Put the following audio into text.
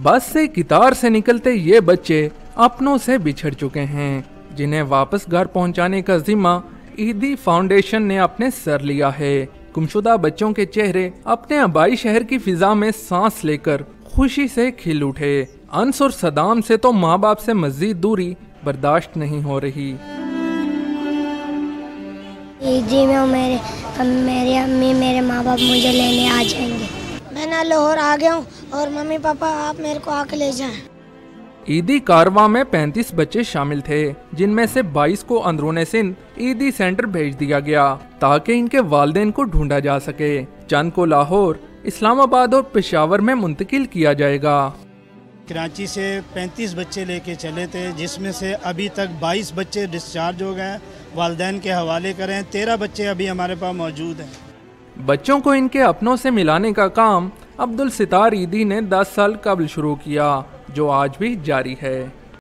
बस से कितार से निकलते ये बच्चे अपनों से बिछड़ चुके हैं, जिन्हें वापस घर पहुंचाने का जिम्मा ईदी फाउंडेशन ने अपने सर लिया है। गुमशुदा बच्चों के चेहरे अपने आबाई शहर की फिजा में सांस लेकर खुशी से खिल उठे। अंस और सदाम से तो माँ बाप से मजीद दूरी बर्दाश्त नहीं हो रही। जी में मेरे अम्मी मेरे माँ बाप मुझे लेने आ जाएंगे। मैं ना लाहौर आ गया हूँ और मम्मी पापा आप मेरे को आके ले जाएं। ईदी कारवां में 35 बच्चे शामिल थे, जिनमें से 22 को अंदरूने सिंध ईदी सेंटर भेज दिया गया ताकि इनके वालिदैन को ढूंढा जा सके। चंद को लाहौर, इस्लामाबाद और पेशावर में मुंतकिल किया जाएगा। कराची से 35 बच्चे लेके चले थे, जिसमें से अभी तक 22 बच्चे डिस्चार्ज हो गए, वालिदैन के हवाले करें। 13 बच्चे अभी हमारे पास मौजूद हैं। बच्चों को इनके अपनों से मिलाने का काम अब्दुल सितार ईदी ने 10 साल कबल शुरू किया, जो आज भी जारी है।